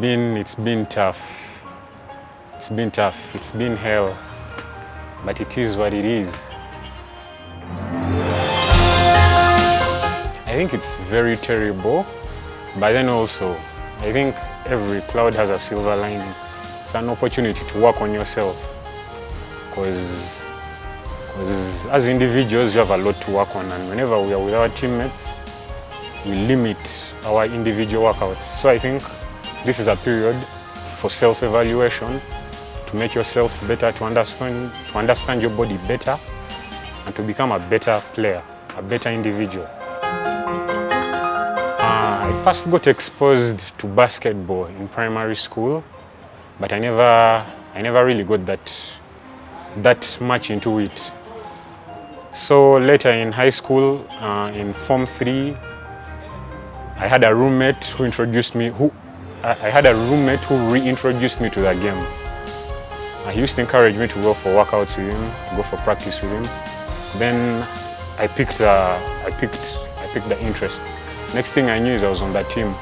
been tough. It's been tough. It's been hell. But it is what it is. I think it's very terrible, but then also, I think every cloud has a silver lining. It's an opportunity to work on yourself. Because as individuals, you have a lot to work on, and whenever we are with our teammates, we limit our individual workouts. So I think this is a period for self-evaluation, to make yourself better, to understand your body better, and to become a better player, a better individual. I first got exposed to basketball in primary school, but I never really got that much into it. So later in high school, in Form 3, I had a roommate who reintroduced me to the game. He used to encourage me to go for workouts with him, to go for practice with him. Then I picked the interest. Next thing I knew is I was on that team,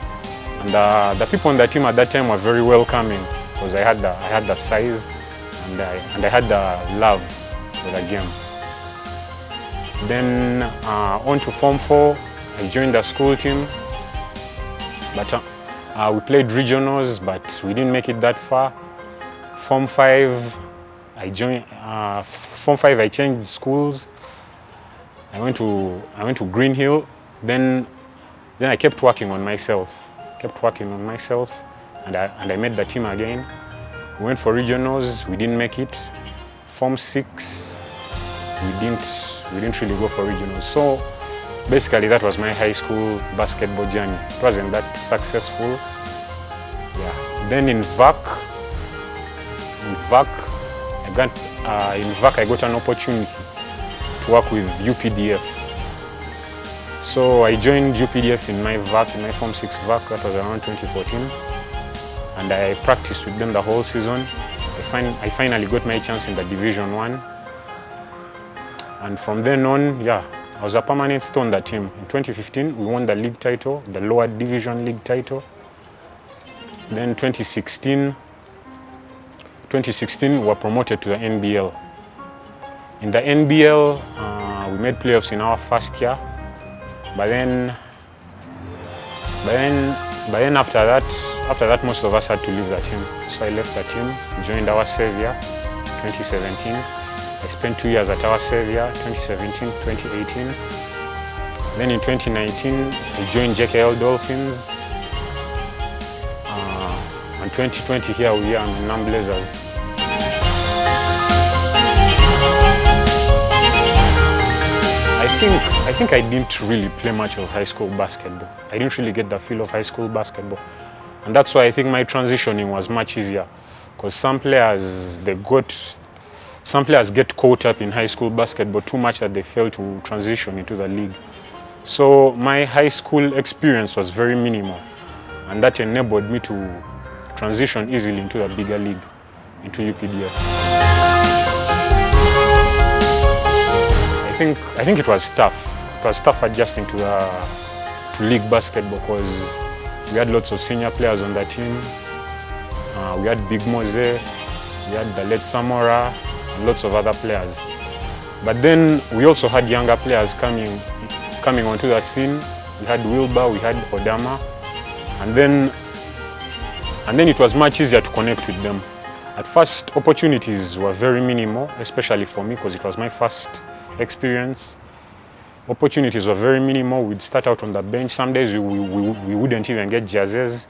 and the people on the team at that time were very welcoming, because I had the size and I had the love for the game. Then on to Form 4, I joined the school team, but we played regionals, but we didn't make it that far. Form 5, I changed schools. I went to Green Hill. Then I kept working on myself. And I made the team again. We went for regionals, we didn't make it. Form 6, we didn't really go for regionals. So basically that was my high school basketball journey. It wasn't that successful. Yeah. Then in VAC, I got an opportunity to work with UPDF. So I joined UPDF in my Form 6 VAC, that was around 2014. And I practiced with them the whole season. I finally got my chance in the Division 1. And from then on, yeah, I was a permanent stone on the team. In 2015, we won the league title, the lower division league title. Then 2016, we were promoted to the NBL. In the NBL, we made playoffs in our first year. But then after that, most of us had to leave the team. So I left the team, joined our Savior, 2017. I spent 2 years at our Savior, 2017, 2018. Then in 2019, I joined JKL Dolphins. And 2020, here we are in Nam Blazers. I think I didn't really play much of high school basketball. I didn't really get the feel of high school basketball. And that's why I think my transitioning was much easier. Because some players get caught up in high school basketball too much that they fail to transition into the league. So my high school experience was very minimal. And that enabled me to transition easily into the bigger league, into UPDF. I think it was tough. It was tough adjusting to league basketball, because we had lots of senior players on the team. We had Big Mose, we had the late Samora, and lots of other players. But then we also had younger players coming onto the scene. We had Wilbur, we had Odama, and then it was much easier to connect with them. At first, opportunities were very minimal, especially for me, because it was my first experience. Opportunities were very minimal. We'd start out on the bench. Some days we wouldn't even get jerseys.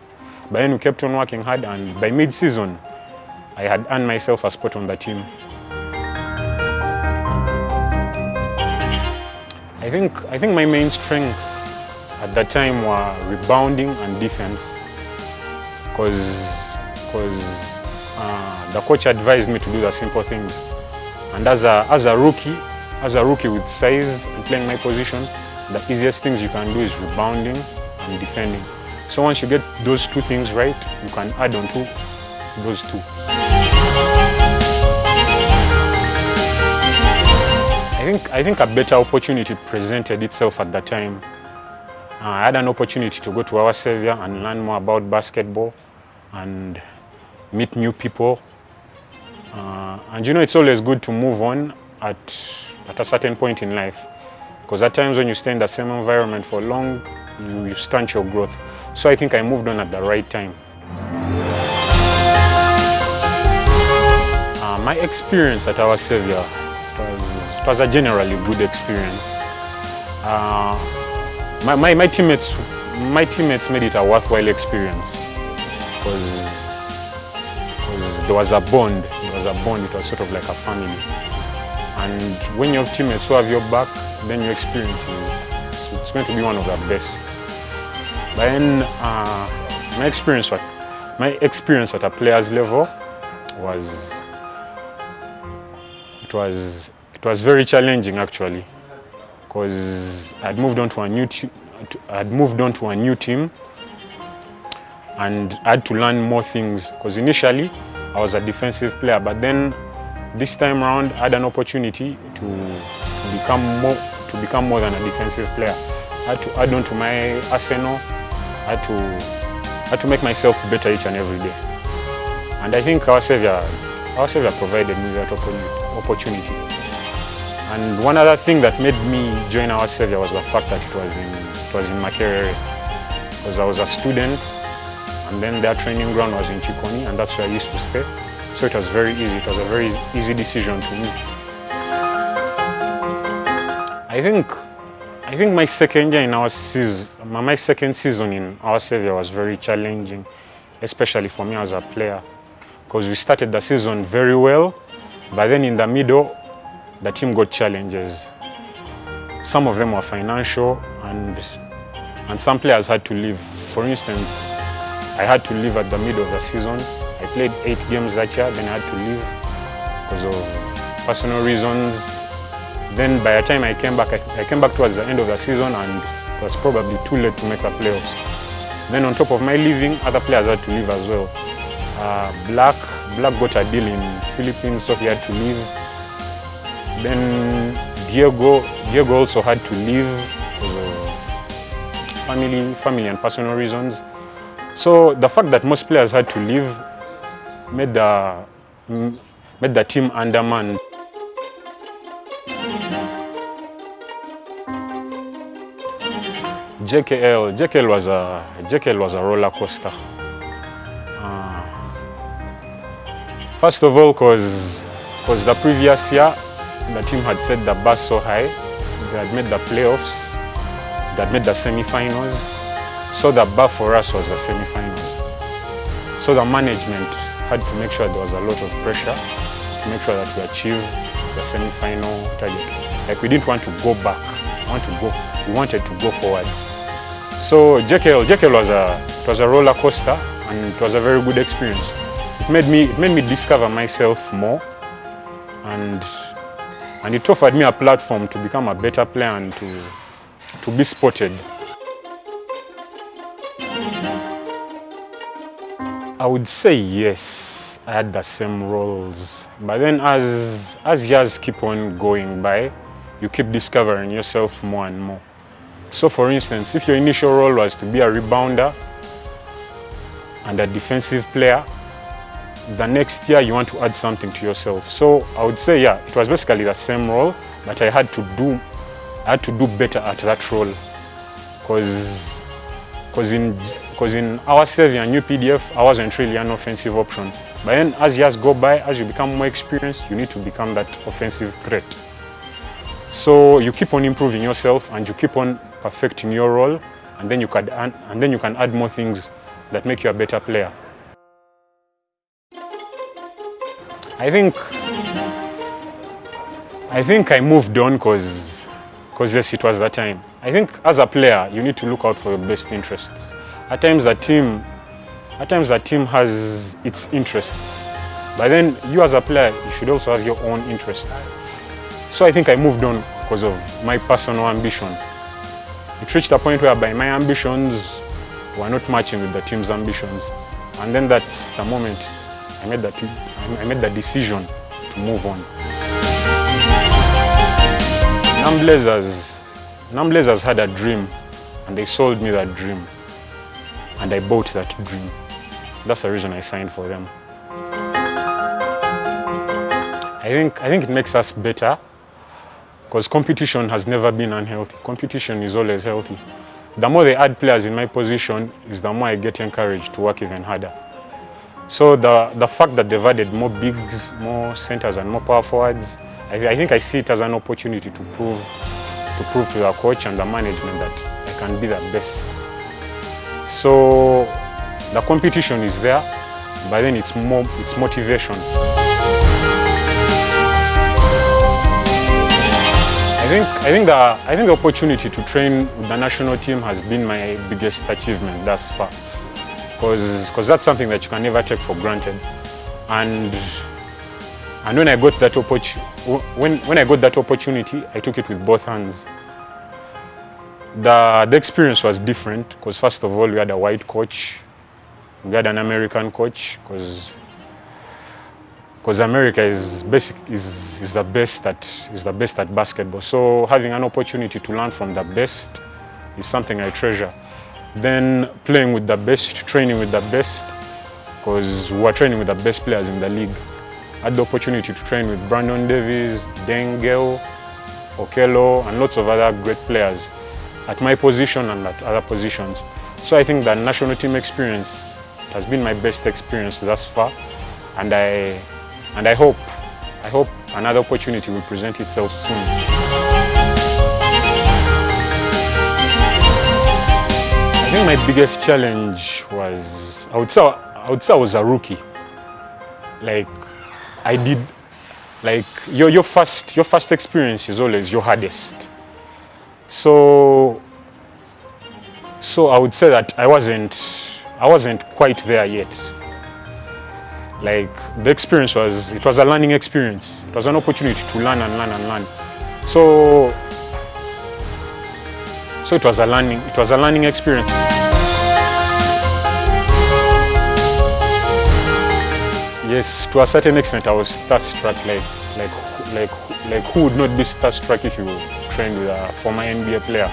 But then we kept on working hard, and by mid-season, I had earned myself a spot on the team. I think my main strengths at that time were rebounding and defense, because the coach advised me to do the simple things. And as a rookie with size and playing my position, the easiest things you can do is rebounding and defending. So once you get those two things right, you can add on to those two. I think a better opportunity presented itself at that time. I had an opportunity to go to our Savior and learn more about basketball. and meet new people. And you know, it's always good to move on at a certain point in life, because at times when you stay in the same environment for long, you stunt your growth. So I think I moved on at the right time. My experience at Our Savior was a generally good experience. My teammates made it a worthwhile experience, because there was a bond. It was sort of like a family. And when you have teammates who have your back, then your experience it's going to be one of the best. But then my experience at a player's level was it was very challenging actually, because I'd moved on to a new team, and I had to learn more things, because initially I was a defensive player, but then this time around I had an opportunity to become more than a defensive player. I had to add on to my arsenal. I had to make myself better each and every day. And I think Our Savior provided me that opportunity. And one other thing that made me join Our Savior was the fact that it was in Makerere, because I was a student, and then their training ground was in Chikoni, and that's where I used to stay. So it was very easy. It was a very easy decision to me. I think my second year in my second season in Our Savior was very challenging, especially for me as a player, because we started the season very well, but then in the middle, the team got challenges. Some of them were financial, and some players had to leave. For instance, I had to leave at the middle of the season. I played 8 games that year, then I had to leave because of personal reasons. Then by the time I came back towards the end of the season, and it was probably too late to make the playoffs. Then on top of my leaving, other players had to leave as well. Black got a deal in Philippines, so he had to leave. Then Diego also had to leave because of family and personal reasons. So the fact that most players had to leave made the team undermanned. JKL was a roller coaster. First of all, because the previous year the team had set the bar so high. They had made the playoffs, they had made the semi-finals. So the bar for us was the semi-finals. So the management had to make sure there was a lot of pressure to make sure that we achieved the semi-final target. Like, we didn't want to go back. We wanted to go forward. So JKL was a roller coaster, and it was a very good experience. It made me discover myself more, and it offered me a platform to become a better player and to be spotted. I would say yes, I had the same roles. But then as years keep on going by, you keep discovering yourself more and more. So for instance, if your initial role was to be a rebounder and a defensive player, the next year you want to add something to yourself. So I would say, yeah, it was basically the same role, but I had to do better at that role. Because in Our Savior and UPDF, I wasn't really an offensive option. But then as years go by, as you become more experienced, you need to become that offensive threat. So you keep on improving yourself and you keep on perfecting your role, and then you can add more things that make you a better player. I think I moved on because yes, it was that time. I think as a player, you need to look out for your best interests. At times the team has its interests, but then you as a player, you should also have your own interests. So I think I moved on because of my personal ambition. It reached a point whereby my ambitions were not matching with the team's ambitions, and then that's the moment I made the decision to move on. Blazers had a dream, and they sold me that dream, and I bought that dream. That's the reason I signed for them. I think it makes us better because competition has never been unhealthy. Competition is always healthy. The more they add players in my position, is the more I get encouraged to work even harder. So the fact that they've added more bigs, more centers and more power forwards, I think I see it as an opportunity to prove to the coach and the management that I can be the best. So the competition is there, but then it's motivation. I think the opportunity to train with the national team has been my biggest achievement thus far, because that's something that you can never take for granted. And when I got that opportunity, I took it with both hands. The experience was different because first of all we had a white coach, we had an American coach, because America is the best at basketball. So having an opportunity to learn from the best is something I treasure. Then playing with the best, training with the best, because we were training with the best players in the league. I had the opportunity to train with Brandon Davis, Dengel, Okello, and lots of other great players at my position and at other positions. So I think the national team experience has been my best experience thus far, and I hope another opportunity will present itself soon. I think my biggest challenge was, I would say I was a rookie. Your first experience is always your hardest. So I would say that I wasn't quite there yet. The experience was a learning experience. It was an opportunity to learn and learn and learn. So it was a learning experience. Yes, to a certain extent I was starstruck. Like who would not be starstruck if you trained with a former NBA player?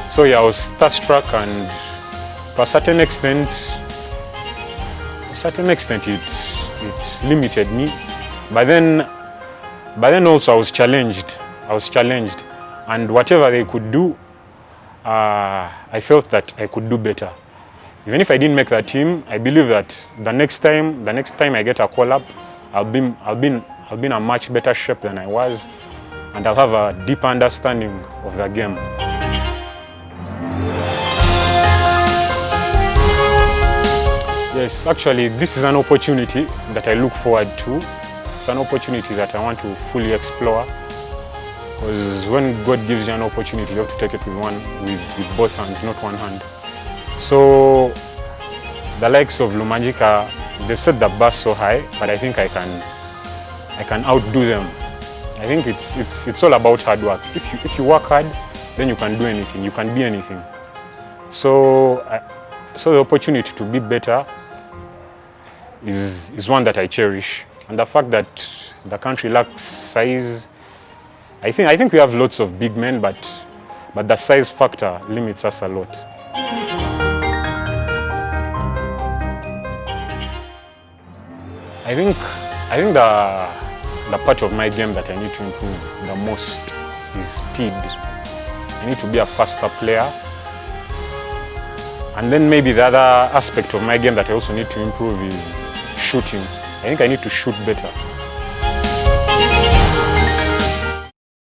So yeah, I was starstruck, and to a certain extent it limited me. But then also I was challenged, and whatever they could do, I felt that I could do better. Even if I didn't make the team, I believe that the next time I get a call up, I'll be in a much better shape than I was, and I'll have a deeper understanding of the game. Yes, actually, this is an opportunity that I look forward to. It's an opportunity that I want to fully explore, because when God gives you an opportunity, you have to take it with both hands, not one hand. So the likes of Lumajika, they've set the bar so high, but I think I can outdo them. I think it's all about hard work. If you work hard, then you can do anything, you can be anything. So the opportunity to be better is one that I cherish. And the fact that the country lacks size, I think we have lots of big men, but the size factor limits us a lot. I think the part of my game that I need to improve the most is speed. I need to be a faster player. And then maybe the other aspect of my game that I also need to improve is shooting. I think I need to shoot better.